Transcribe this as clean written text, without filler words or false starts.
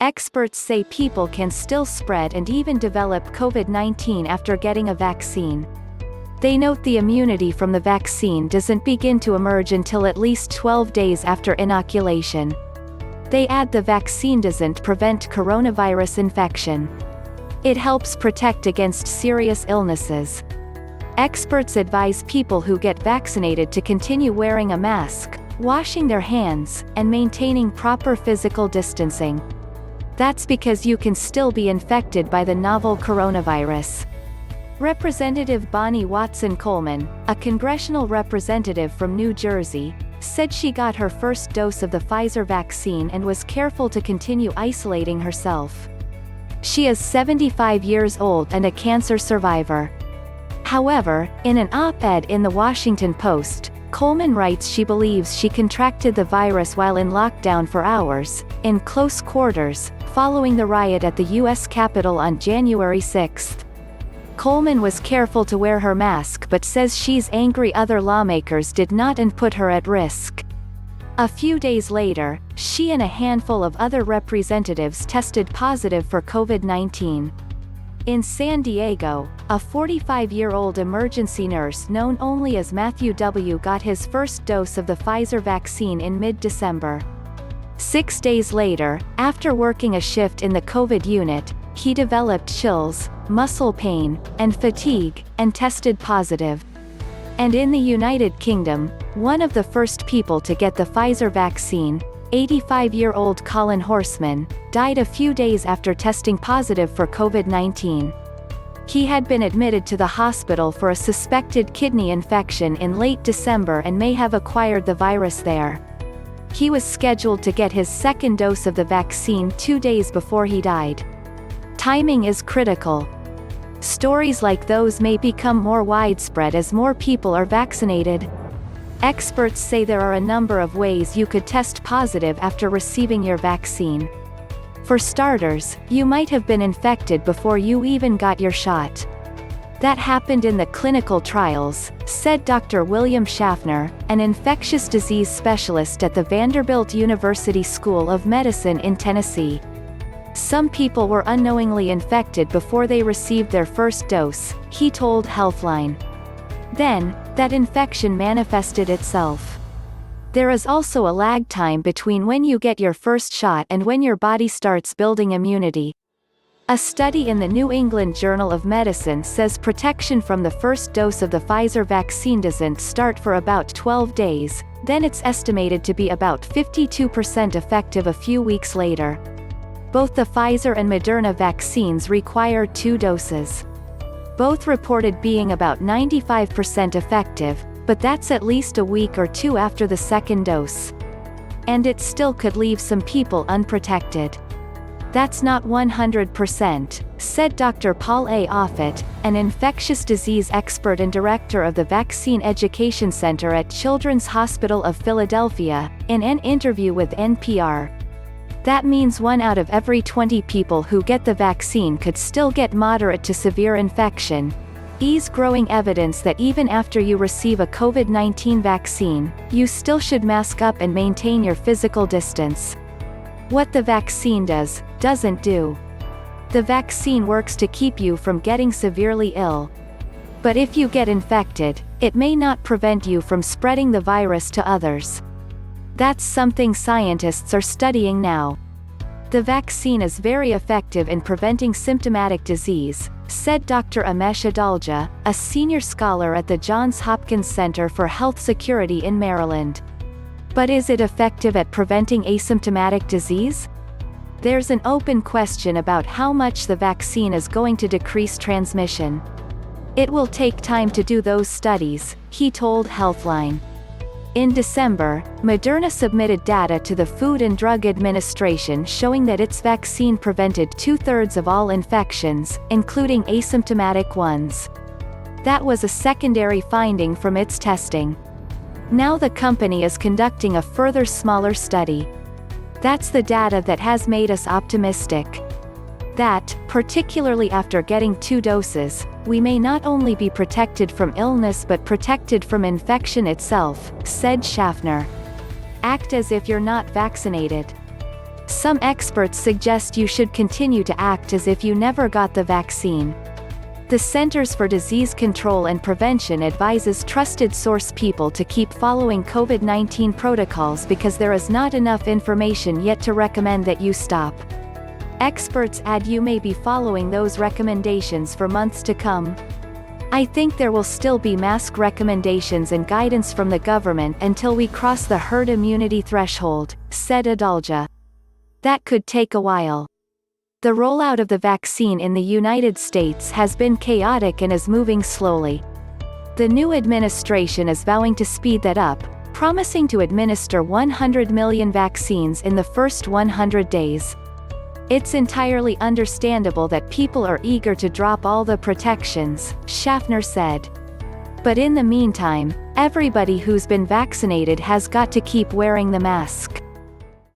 Experts say people can still spread and even develop COVID-19 after getting a vaccine. They note the immunity from the vaccine doesn't begin to emerge until at least 12 days after inoculation. They add the vaccine doesn't prevent coronavirus infection. It helps protect against serious illnesses. Experts advise people who get vaccinated to continue wearing a mask, washing their hands, and maintaining proper physical distancing. That's because you can still be infected by the novel coronavirus. Representative Bonnie Watson Coleman, a congressional representative from New Jersey, said she got her first dose of the Pfizer vaccine and was careful to continue isolating herself. She is 75 years old and a cancer survivor. However, in an op-ed in the Washington Post, Coleman writes she believes she contracted the virus while in lockdown for hours, in close quarters, following the riot at the U.S. Capitol on January 6. Coleman was careful to wear her mask but says she's angry other lawmakers did not and put her at risk. A few days later, she and a handful of other representatives tested positive for COVID-19. In San Diego, a 45-year-old emergency nurse known only as Matthew W. got his first dose of the Pfizer vaccine in mid-December. 6 days later, after working a shift in the COVID unit, he developed chills, muscle pain, and fatigue, and tested positive. And in the United Kingdom, one of the first people to get the Pfizer vaccine, 85-year-old Colin Horseman, died a few days after testing positive for COVID-19. He had been admitted to the hospital for a suspected kidney infection in late December and may have acquired the virus there. He was scheduled to get his second dose of the vaccine 2 days before he died. Timing is critical. Stories like those may become more widespread as more people are vaccinated. Experts say there are a number of ways you could test positive after receiving your vaccine. For starters, you might have been infected before you even got your shot. That happened in the clinical trials, said Dr. William Schaffner, an infectious disease specialist at the Vanderbilt University School of Medicine in Tennessee. Some people were unknowingly infected before they received their first dose, he told Healthline. Then, that infection manifested itself. There is also a lag time between when you get your first shot and when your body starts building immunity. A study in the New England Journal of Medicine says protection from the first dose of the Pfizer vaccine doesn't start for about 12 days, then it's estimated to be about 52% effective a few weeks later. Both the Pfizer and Moderna vaccines require 2 doses. Both reported being about 95% effective, but that's at least a week or 2 after the second dose. And it still could leave some people unprotected. That's not 100%, said Dr. Paul A. Offit, an infectious disease expert and director of the Vaccine Education Center at Children's Hospital of Philadelphia, in an interview with NPR. That means 1 out of every 20 people who get the vaccine could still get moderate to severe infection. Is growing evidence that even after you receive a COVID-19 vaccine, you still should mask up and maintain your physical distance. What the vaccine doesn't do. The vaccine works to keep you from getting severely ill. But if you get infected, it may not prevent you from spreading the virus to others. That's something scientists are studying now. The vaccine is very effective in preventing symptomatic disease, said Dr. Amesh Adalja, a senior scholar at the Johns Hopkins Center for Health Security in Maryland. But is it effective at preventing asymptomatic disease? There's an open question about how much the vaccine is going to decrease transmission. It will take time to do those studies, he told Healthline. In December, Moderna submitted data to the Food and Drug Administration showing that its vaccine prevented 2/3 of all infections, including asymptomatic ones. That was a secondary finding from its testing. Now the company is conducting a further smaller study. That's the data that has made us optimistic. That, particularly after getting 2 doses, we may not only be protected from illness but protected from infection itself, said Schaffner. Act as if you're not vaccinated. Some experts suggest you should continue to act as if you never got the vaccine. The Centers for Disease Control and Prevention advises trusted source people to keep following COVID-19 protocols because there is not enough information yet to recommend that you stop. Experts add you may be following those recommendations for months to come. I think there will still be mask recommendations and guidance from the government until we cross the herd immunity threshold, said Adalja. That could take a while. The rollout of the vaccine in the United States has been chaotic and is moving slowly. The new administration is vowing to speed that up, promising to administer 100 million vaccines in the first 100 days. It's entirely understandable that people are eager to drop all the protections, Schaffner said. But in the meantime, everybody who's been vaccinated has got to keep wearing the mask.